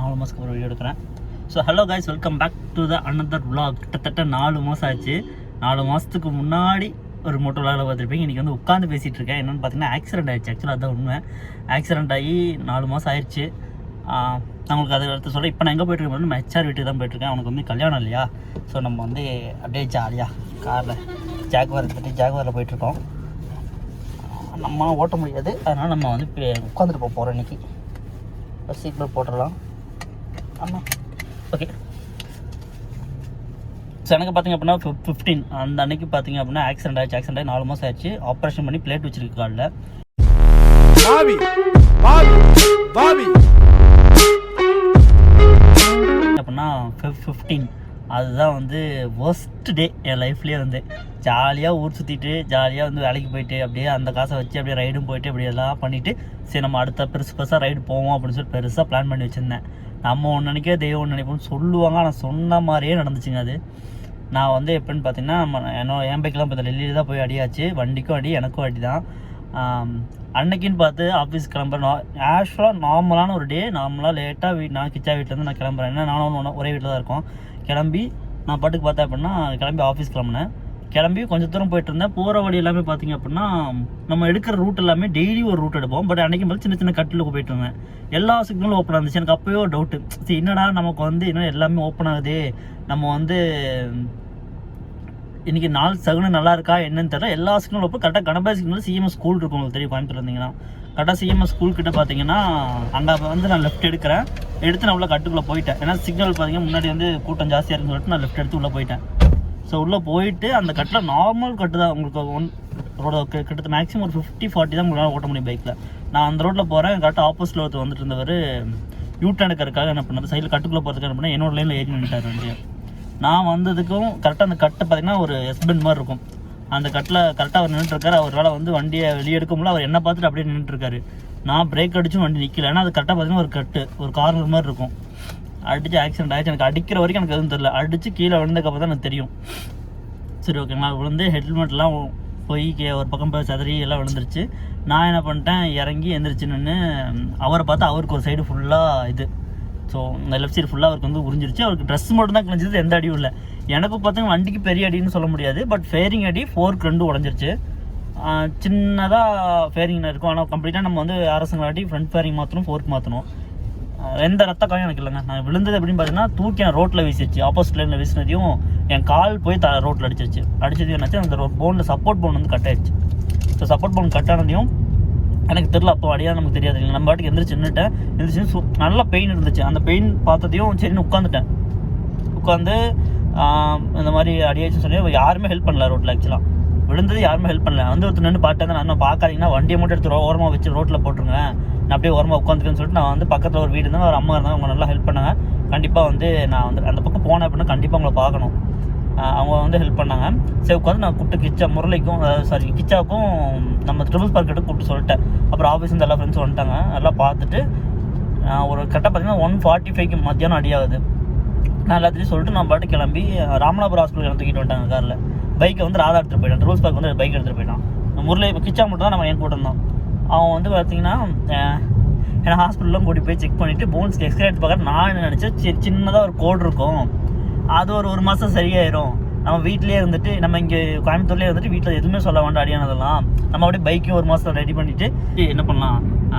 4 மாதத்துக்கு ஒரு வீடியோ எடுக்கிறேன். So hello guys, welcome back to the another vlog. கிட்டத்தட்ட 4 மாதம் ஆச்சு. 4 மாதத்துக்கு முன்னாடி ஒரு மோட்டோ விளாகில் பார்த்துருப்பீங்க. இன்றைக்கி வந்து உட்காந்து பேசிகிட்டு இருக்கேன். என்னென்னு பார்த்தீங்கன்னா ஆக்சிடென்ட் ஆகிடுச்சு. ஆக்சுவலாக அதுதான் உண்மை. ஆக்சிடென்ட் ஆகி 4 மாதம் ஆயிடுச்சு. நான் உங்களுக்கு அதை அடுத்து சொல்கிறேன். இப்போ நான் எங்கே போய்ட்டுருக்கேன், நம்ம ஹெச்ஆர் வீட்டுக்கு தான் போய்ட்டுருக்கேன். அவனுக்கு வந்து கல்யாணம் இல்லையா. ஸோ நம்ம வந்து அப்படியே ஜாலியாக காரில் ஜாக்வார் எடுத்துகிட்டு ஜாக்வாரில் போயிட்டுருக்கோம். நம்ம ஓட்ட முடியாது, அதனால் நம்ம வந்து உட்காந்துட்டு போகிறோம். இன்றைக்கி ஒரு சீட் பெல்ட் போட்டுடலாம். ஆமாம், ஓகே. ஸோ எனக்கு பார்த்திங்க அப்படின்னா 15 அந்த அன்றைக்கி பார்த்திங்க அப்படின்னா ஆக்சிடென்ட் ஆகிடுச்சு. ஆக்சிடென்ட் ஆகி 4 மாதம் ஆயிடுச்சு. ஆப்ரேஷன் பண்ணி பிளேட் வச்சிருக்கு காலில். அப்படின்னா 15 அதுதான் வந்து ஒர்ஸ்ட் டே என் லைஃப்லேயே. வந்து ஜாலியாக ஊர் சுற்றிட்டு ஜாலியாக வந்து வேலைக்கு போயிட்டு அப்படியே அந்த காசை வச்சு அப்படியே ரைடும் போயிட்டு அப்படி எல்லாம் பண்ணிவிட்டு சரி நம்ம அடுத்த பெருசாக ரைடு போவோம் அப்படின்னு சொல்லி பெருசாக பிளான் பண்ணி வச்சுருந்தேன். நம்ம ஒன்று நினைக்க தெய்வம் ஒன்று நினைப்போம்னு சொல்லுவாங்க, ஆனால் சொன்ன மாதிரியே நடந்துச்சுங்க. அது நான் வந்து எப்படின்னு பார்த்தீங்கன்னா என் பைக்கெலாம் இப்போ டெல்லியில் தான் போய் அடியாச்சு. வண்டிக்கும் அடி, எனக்கும் அடி தான். அன்னைக்குன்னு பார்த்து ஆஃபீஸ் கிளம்புறேன். ஆக்சுவலாக நார்மலான ஒரு டே. நார்மலாக லேட்டாக நான் கிச்சா வீட்டிலேருந்து நான் கிளம்புறேன். ஏன்னா நானும் ஒரே வீட்டில் தான் இருக்கோம். கிளம்பி நான் பாட்டுக்கு பார்த்தேன் அப்படின்னா கிளம்பி ஆஃபீஸ் கிளம்புனேன். கிளம்பி கொஞ்சம் தூரம் போயிட்டு இருந்தேன். போகிற வழி எல்லாமே பார்த்திங்க அப்படின்னா நம்ம எடுக்கிற ரூட் எல்லாமே டெய்லி ஒரு ரூட் எடுப்போம். பட் அன்றைக்கி மேலே சின்ன சின்ன கட்டிலுக்கு போயிட்டு இருந்தேன். எல்லா சிக்னலும் ஓப்பன் ஆகுது. எனக்கு அப்போயோ டவுட்டு, சரி என்னடா நமக்கு வந்து இன்னும் எல்லாமே ஓப்பன் ஆகுது, நம்ம வந்து இன்றைக்கி நாள் சகுனம் நல்லா இருக்கா என்னன்னு தெரியல. எல்லா சிக்னலும் ஓப்பன். கரெக்டாக கணபதி சிக்னல் சிஎம்எஸ் ஸ்கூல் இருக்கும், உங்களுக்கு தெரியும் கோயம்புத்தூர் இருந்தீங்கன்னா. கரெக்டாக சிஎம்எஸ் ஸ்கூல் கிட்ட பார்த்தீங்கன்னா அங்கே வந்து நான் லெஃப்ட் எடுக்கிறேன். எடுத்து நான் உள்ள கட்டுக்குள்ளே போயிட்டேன். ஏன்னா சிக்னல் பார்த்தீங்கன்னா முன்னாடி வந்து கூட்டம் ஜாஸ்தியாக இருக்குன்னு சொல்லிட்டு நான் லெஃப்ட் எடுத்து உள்ளே போயிட்டேன். ஸோ உள்ளே போயிட்டு அந்த கட்டில் நார்மல் கட்டு தான் உங்களுக்கு ரோட கிட்டத்தட்ட மேக்ஸிமம் ஒரு 50-40 தான் உங்களால் ஓட்ட முடியும் பைக்கில். நான் அந்த ரோட்டில் போகிறேன். கரெக்டாக ஆப்போசிட்டில் ஒருத்தர் வந்துட்டு இருந்தவர் யூட்டர்ன் எடுக்கிறதுக்காக என்ன பண்ணார், சைடில் கட்டுக்குள்ளே போகிறதுக்கு என்ன பண்ணேன், என்னோட லைனில் ஏறி நின்றுட்டார் வண்டி. நான் வந்ததுக்கும் கரெக்டாக அந்த கட்டை பார்த்தீங்கன்னா ஒரு எஸ்பெண்ட் மாதிரி இருக்கும். அந்த கட்டில் கரெக்டாக அவர் நின்றுட்டுருக்காரு. அவரால் வந்து வண்டியை வெளியே எடுக்க முடியல. அவர் என்ன பார்த்துட்டு அப்படியே நின்றுட்டுருக்காரு. நான் பிரேக் அடிச்சும் வண்டி நிற்கல. ஏன்னா அது கரெக்டாக பார்த்தீங்கன்னா ஒரு கட்டு ஒரு கார்னர் மாதிரி இருக்கும். அடித்து ஆக்சிடென்ட் ஆகிடுச்சு. எனக்கு அடிக்கிற வரைக்கும் எனக்கு எதுவும் தெரியல. அடித்து கீழே விழுந்ததுக்கப்புறம் தான் எனக்கு தெரியும். சரி ஓகேங்களா, விழுந்து ஹெல்மெட்லாம் போய் ஒரு பக்கம் போய் சதறி எல்லாம் விழுந்துருச்சு. நான் என்ன பண்ணிட்டேன், இறங்கி எந்திரிச்சு நின்று அவரை பார்த்தா அவருக்கு ஒரு சைடு ஃபுல்லாக இது. ஸோ இந்த லெஃப்ட் சைடு ஃபுல்லாக அவருக்கு வந்து உறிஞ்சிருச்சு. அவருக்கு ட்ரெஸ் மட்டும் தான் கிழிஞ்சது, எந்த அடியும் இல்லை. எனக்கு பார்த்தீங்கன்னா வண்டிக்கு பெரிய அடின்னு சொல்ல முடியாது. பட் ஃபேரிங் அடி, ஃபோர்க் 2 உடஞ்சிருச்சு. சின்னதாக ஃபேரிங் இருக்கும். ஆனால் கம்ப்ளீட்டாக நம்ம வந்து அரசுங்களாட்டி ஃப்ரண்ட் ஃபேரிங் மாற்றணும், ஃபோர்க் மாற்றணும். எந்த ரத்த காயம் எனக்கு இல்லைங்க. நான் விழுந்தது அப்படின்னு பார்த்தீங்கன்னா தூக்கி நான் ரோட்டில் வீசிடுச்சு. ஆப்போசிட் லைனில் வீசினதையும் என் கால் போய் ரோட்டில் அடிச்சிருச்சு. அடிச்சது என்னாச்சு, அந்த போனில் சப்போர்ட் போன் வந்து கட் ஆயிடுச்சு. ஸோ சப்போர்ட் போன் கட் ஆனதையும் எனக்கு தெரியல. அப்போ அடியாக நமக்கு தெரியாது இல்லை. நம்ம பாட்டுக்கு எந்திரிச்சு நின்றுட்டேன். எந்திரிச்சு நல்லா பெயின் இருந்துச்சு. அந்த பெயின் பார்த்ததையும் சரின்னு உட்காந்துட்டேன். உட்காந்து இந்த மாதிரி அடியாச்சுன்னு சொல்லி யாருமே ஹெல்ப் பண்ணல ரோட்டில். ஆக்சுவலாக விழுந்தது யாருமே ஹெல்ப் பண்ணல. வந்து ஒருத்தர் நின்று பார்த்தேன். நான் பார்க்காதீங்கன்னா வண்டியை மட்டும் எடுத்து ஓரமாக வச்சு ரோட்டில் போட்டுருங்க, நான் அப்படியே ஓரமாக உட்காந்துக்கன்னு சொல்லிட்டு நான் வந்து பக்கத்தில் ஒரு வீடு இருந்தாங்க, ஒரு அம்மா இருந்தாங்க. அவங்க நல்லா ஹெல்ப் பண்ணாங்க. கண்டிப்பாக வந்து நான் வந்து அந்த பக்கம் போனேன் அப்படின்னா கண்டிப்பாக அவங்கள பார்க்கணும். அவங்க வந்து ஹெல்ப் பண்ணாங்க. சரி உட்காந்து நான் கூப்பிட்டு முரளிக்கும் கிச்சாவுக்கும் நம்ம ட்ரிபிள்ஸ் பார்க்கிட்ட கூப்பிட்டு சொல்லிட்டேன். அப்புறம் ஆஃபீஸ் வந்து எல்லா ஃப்ரெண்ட்ஸும் வந்துட்டாங்க. நல்லா பார்த்துட்டு ஒரு கரெக்டாக பார்த்தீங்கன்னா 1:45 மத்தியானம் அடியாகுது. நான் எல்லாத்தையும் சொல்லிட்டு நான் பாட்டு கிளம்பி ராமநாதபுரம் ஹாஸ்பிட்டல் தூக்கிட்டு வந்துட்டாங்க காரில். பைக்கை வந்து ராதா எடுத்துகிட்டு போயிட்டான். ட்ரிபிள்ஸ் பார்க் வந்து பைக் எடுத்துகிட்டு போயிட்டான். முரளி கிச்சா மட்டும் தான் நம்ம என் கூட இருந்தோம். அவன் வந்து பார்த்தீங்கன்னா ஏன்னா ஹாஸ்பிட்டல்லாம் கூட்டி போய் செக் பண்ணிவிட்டு போன்ஸ்க்கு எக்ஸ்ரே எடுத்து பார்க்குறேன். நான் என்ன நினச்சேன், சரி சின்னதாக ஒரு கோடு இருக்கும், அது ஒரு மாதம் சரியாயிரும். நம்ம வீட்டிலே இருந்துட்டு நம்ம இங்கே கோயம்புத்தூர்லேயே இருந்துட்டு வீட்டில் எதுவுமே சொல்ல வேண்டாம் அடியானதெல்லாம். நம்ம அப்படியே பைக்கையும் ஒரு மாதம் ரெடி பண்ணிவிட்டு என்ன பண்ணலாம்,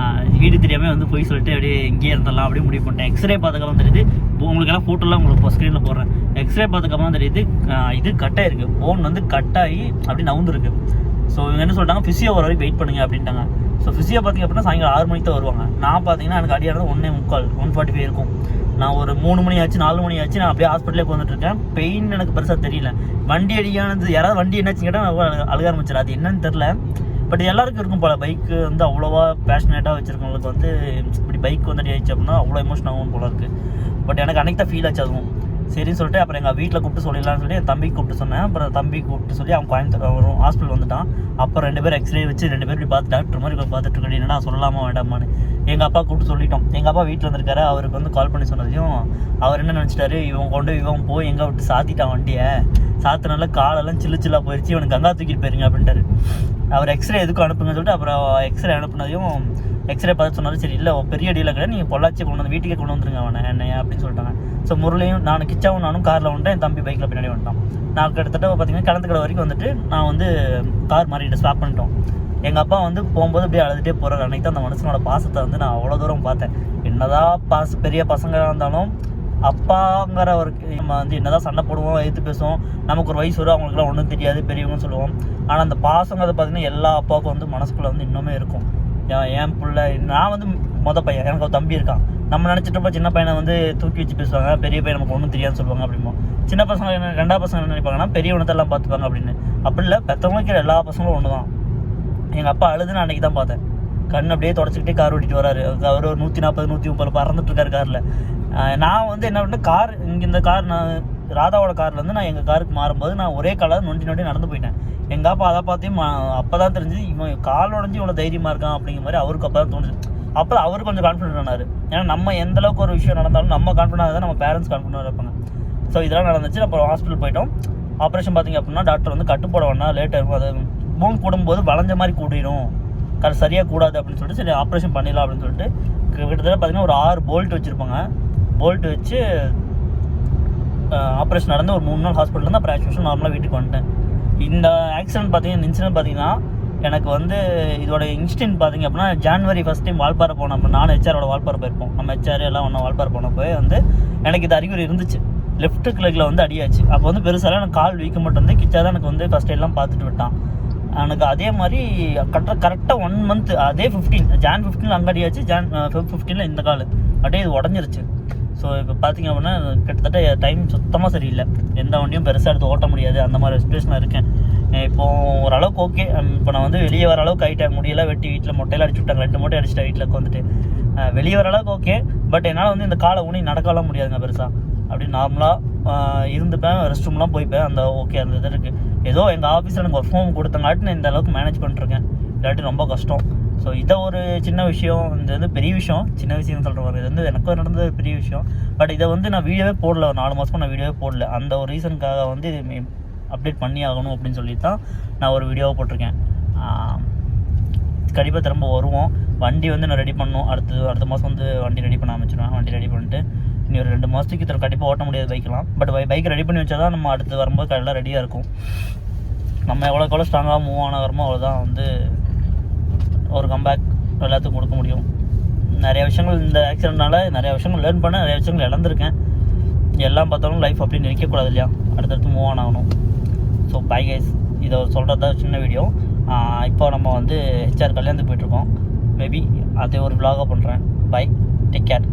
வீடு தெரியாமல் வந்து போய் சொல்லிட்டு அப்படியே இங்கேயே இருந்தலாம் அப்படியே முடிவு பண்ணிட்டேன். எக்ஸ்ரே பார்த்துக்கப்புறம் தெரியுது, உங்களுக்கு எல்லாம் ஃபோட்டோலாம் உங்களுக்கு ஸ்க்ரீனில் போடுறேன். எக்ஸ்ரே பார்த்துக்கப்புறம் தெரியுது இது கட்டாயிருக்கு. போன் வந்து கட்டாகி அப்படி நவுந்துருக்கு. ஸோ இவங்க என்ன சொல்லிட்டாங்க, ஃபிசியோ வர வரைக்கும் வெயிட் பண்ணுங்க அப்படின்ட்டாங்க. ஸோ ஃபிசியோ பார்த்திங்க அப்படின்னா சாயங்காலம் 6 மணிக்கு தான் வருவாங்க. நான் பார்த்தீங்கன்னா எனக்கு அடியானது 1:45 1:45 இருக்கும். நான் ஒரு 3 மணி ஆச்சு 4 மணி ஆச்சு நான் அப்படியே ஹாஸ்பிட்டலே வந்துட்டுருக்கேன். பெயின் எனக்கு பெருசாக தெரியல. வண்டி அடியானது யாராவது வண்டி என்னாச்சுன்னு கேட்டால் அழுக ஆரம்பிச்சிடும். அது என்னன்னு தெரில. பட் எல்லாருக்கும் இருக்கும் போல். பைக்கு வந்து அவ்வளோவா பேஷனேட்டாக வச்சுருக்கவங்களுக்கு வந்து இப்படி பைக் வந்து அடி ஆயிடுச்சு அப்படின்னா அவ்வளோ எமோஷன் ஆகும் போல இருக்குது. பட் எனக்கு அன்றைக்கி தான் ஃபீல் ஆச்சு. அதுவும் சரின்னு சொல்லிட்டு அப்புறம் எங்கள் வீட்டில் கூப்பிட்டு சொல்லிடலாம்னு சொல்லி என் தம்பிக்கு கூப்பிட்டு சொன்னேன். அப்புறம் தம்பி கூப்பிட்டு சொல்லி அவன் கோயம்புத்தூர் வரும் ஹாஸ்பிட்டல் வந்துட்டான். அப்புறம் 2 பேர் எக்ஸ்ரே வச்சு 2 பேர் இப்படி பார்த்து டாக்டர் மாதிரி பார்த்துட்டு இருக்கேன். என்னடா சொல்லலாமா வேண்டாமான்னு எங்கள் அப்பா கூப்பிட்டு சொல்லிட்டோம். எங்கள் அப்பா வீட்டில் வந்திருக்காரு. அவருக்கு வந்து கால் பண்ணி சொன்னதையும் அவர் என்ன நினச்சிட்டாரு, இவன் போய் எங்கே விட்டு சாத்திட்டான் வண்டியை. சாத்தினால காலெல்லாம் சில்லாக போயிடுச்சு, இவனுக்கு கங்கா தூக்கிட்டு போயிருங்க அப்படின்ட்டாரு. அவர் எக்ஸ்ரே எதுக்கும் அனுப்புங்கன்னு சொல்லிட்டு அப்புறம் எக்ஸ்ரே அனுப்புனதையும் எக்ஸ்ரே பார்த்து சொன்னாலும் சரி இல்லை பெரிய டீலாக கிடையாது, நீங்கள் பொள்ளாச்சி கொண்டு வந்து வீட்டுக்கே கொண்டு வந்துருங்க அவனை என்னையா அப்படின்னு சொல்லிட்டாங்க. ஸோ முரளியும் நான் கிச்சாவும் நானும் காரில் வந்துட்டேன், என் தம்பி பைக்கில் பின்னாடி வந்துட்டான். நான் கிட்டத்தட்ட பார்த்தீங்கன்னா கிணத்து கடை வரைக்கும் வந்துட்டு நான் வந்து கார் மாறிட்டு ஸ்டாப் பண்ணிட்டோம். எங்கள் அப்பா வந்து போகும்போது அப்படியே அழுதுகிட்டே போகிறார். அன்றைக்கி தான் அந்த மனுஷனோட பாசத்தை வந்து நான் அவ்வளோ தூரம் பார்த்தேன். என்னதான் பெரிய பசங்களாக இருந்தாலும் அப்பாங்கிறவருக்கு நம்ம வந்து என்னதான் சண்டை போடுவோம், எதிர்த்து பேசுவோம், நமக்கு ஒரு வயசு வரும், அவங்களுக்குலாம் ஒன்றும் தெரியாது பெரியவங்கன்னு சொல்லுவோம். ஆனால் அந்த பாசங்கிறத பார்த்தீங்கன்னா எல்லா அப்பாவுக்கும் வந்து மனசுக்குள்ளே வந்து இன்னுமே இருக்கும். என் பிள்ளை, நான் வந்து பையன், எனக்கு ஒரு தம்பி இருக்கான். நம்ம நினச்சிட்டப்போ சின்ன பையனை வந்து தூக்கி வச்சு பேசுவாங்க, பெரிய பையன் நமக்கு ஒன்றும் தெரியாதுன்னு சொல்லுவாங்க. அப்படிமோ சின்ன பசங்க என்ன, ரெண்டாவது பசங்க என்ன நினைப்பாங்கன்னா பெரியவனத்தெல்லாம் பார்த்துப்பாங்க அப்படின்னு. அப்படி இல்லை, பெற்றவங்களுக்கு எல்லா பசங்களும் ஒன்று தான். எங்கள் அப்பா அழுதுன்னு அன்றைக்கி தான் பார்த்தேன். கண் அப்படியே தொடச்சிக்கிட்டே கார் ஓட்டிட்டு வராரு. அவர் ஒரு 140 130 பறந்துட்டுருக்காரு காரில். நான் வந்து என்ன பண்ணேன், கார் இங்கே இந்த கார் நான் ராதாவோட கார்லேருந்து நான் எங்கள் காருக்கு மாறும்போது நான் ஒரே காலாக நொண்டி நடந்து போயிட்டேன். எங்கள் அப்பா அதை பார்த்தையும் அப்போ தான் தெரிஞ்சு இவன் கால் உடஞ்சி இவ்வளோ தைரியமாக இருக்கான் அப்படிங்கிற மாதிரி அவருக்கு அப்போ தான் தோணுது. அப்போ அவருக்கு கொஞ்சம் கான்ஃபிடென்ட் ஆனார். ஏன்னா நம்ம எந்தளவுக்கு ஒரு விஷயம் நடந்தாலும் நம்ம கான்ஃபிடென்ட் தான் நம்ம பேரண்ட்ஸ் கான்ஃபிடென்ட் இருப்பாங்க. ஸோ இதெல்லாம் நடந்துச்சு. அப்புறம் ஹாஸ்பிட்டல் போயிட்டோம். ஆப்ரேஷன் பார்த்திங்க அப்படின்னா டாக்டர் வந்து கட்டு போட வேணா, லேட் ஆகும், அது போன் கூடும்போது வளைஞ்ச மாதிரி கூடிடும், சரியாக கூடாது அப்படின்னு சொல்லிட்டு சரி ஆப்ரேஷன் பண்ணிடலாம் அப்படின்னு சொல்லிட்டு கிட்டத்தட்ட பார்த்திங்கன்னா ஒரு 6 போல்ட் வச்சுருப்பாங்க. போல்ட்டு வச்சு ஆப்ரேஷன் நடந்து ஒரு 3 நாள் ஹாஸ்பிட்டல் இருந்து அப்புறம் ஆக்சுவலாக நார்மலாக வீட்டுக்கு வந்துட்டேன். இந்த ஆக்சிடென்ட் பார்த்தீங்கன்னா எனக்கு வந்து இதோட இன்சிடென்ட் பார்த்திங்க அப்படின்னா ஜான்வரி 1 டைம் வால்பாறை போனோம். அப்போ நான் ஹெச்ஆரோட வால்பாறை போயிருப்போம். நம்ம ஹெச்ஆர் எல்லாம் ஒன்றா வால்பாறை போனப்போ வந்து எனக்கு இது அறிகுறி இருந்துச்சு. லெஃப்ட் லெக்கில் வந்து அடியாச்சு. அப்போ வந்து பெருசாக எனக்கு கால் வீக்க மட்டும் வந்து கிச்சா தான் எனக்கு வந்து ஃபஸ்ட் எல்லாம் பார்த்துட்டு விட்டான். எனக்கு அதே மாதிரி கரெக்டாக 1 மந்த் அதே 15 ஜான் 15 அங்கே அடியாச்சு, ஜான் 15 இந்த கால் அப்படியே இது உடஞ்சிருச்சு. ஸோ இப்போ பார்த்திங்க அப்படின்னா கிட்டத்தட்ட டைம் சுத்தமாக சரியில்லை. எந்த வண்டியும் பெருசாக எடுத்து ஓட்ட முடியாது, அந்த மாதிரி சுச்சுவேஷனில் இருக்கேன். இப்போது ஓரளவுக்கு ஓகே. இப்போ நான் வந்து வெளியே வர அளவுக்கு ஆகிட்டேன். முடியெல்லாம் வெட்டி வீட்டில் மொட்டையெல்லாம் அடிச்சு விட்டாங்க, 2 மொட்டை அடிச்சுட்டேன் வீட்டில் வந்துட்டு. வெளியே வர அளவுக்கு ஓகே. பட் என்னால் வந்து இந்த காலை ஊனி நடக்கலாம் முடியாதுங்க பெருசாக. அப்படி நார்மலாக இருந்துப்பேன், ரெஸ்ட் ரூம்லாம் போய்ப்பேன். அந்த ஓகே அந்த இது இருக்குது. ஏதோ எங்கள் ஆஃபீஸில் எனக்கு ஒர்க் ஹோம் கொடுத்தங்காட்டி நான் இந்த அளவுக்கு மேனேஜ் பண்ணிட்டுருக்கேன். இல்லாட்டி ரொம்ப கஷ்டம். ஸோ இதை ஒரு சின்ன விஷயம், இது வந்து பெரிய விஷயம், சின்ன விஷயம்னு சொல்கிறேன். இது வந்து எனக்கும் நடந்தது பெரிய விஷயம். பட் இதை வந்து நான் வீடியோவே போடல, ஒரு 4 மாதமாக நான் வீடியோவே போடல. அந்த ஒரு ரீசனுக்காக வந்து இது அப்டேட் பண்ணி ஆகணும் அப்படின்னு சொல்லி தான் நான் ஒரு வீடியோவை போட்டிருக்கேன். கண்டிப்பாக திரும்ப வருவோம். வண்டி வந்து நான் ரெடி பண்ணணும். அடுத்த மாதம் வந்து வண்டி ரெடி பண்ண ஆரம்பிச்சிடுவேன். வண்டி ரெடி பண்ணிட்டு இனி ஒரு 2 மாதத்துக்கு கண்டிப்பாக ஓட்ட முடியாது பைக்கெலாம். பட் பைக் ரெடி பண்ணி வச்சா தான் நம்ம அடுத்து வரும்போது எல்லாம் ரெடியாக இருக்கும். நம்ம எவ்வளோக்கு ஸ்ட்ராங்காக மூவ் ஆனவரமோ அவ்வளோதான் வந்து ஒரு கம்பேக் எல்லாத்துக்கும் கொடுக்க முடியும். நிறைய விஷயங்கள் இந்த ஆக்சிடென்ட்னால நிறைய விஷயங்கள் லேர்ன் பண்ண, நிறைய விஷயங்கள் இழந்திருக்கேன். எல்லாம் பார்த்தாலும் லைஃப் அப்படின்னு நிற்கக்கூடாது இல்லையா, அடுத்தடுத்து மூவ் ஆன் ஆகணும். ஸோ பை கைஸ், இதை சொல்கிறதா சின்ன வீடியோ. இப்போ நம்ம வந்து ஹெச்ஆர் கல்யாணத்துக்கு போயிட்டுருக்கோம். மேபி அதை ஒரு vlog-ஆ பண்ணுறேன். Bye, take care.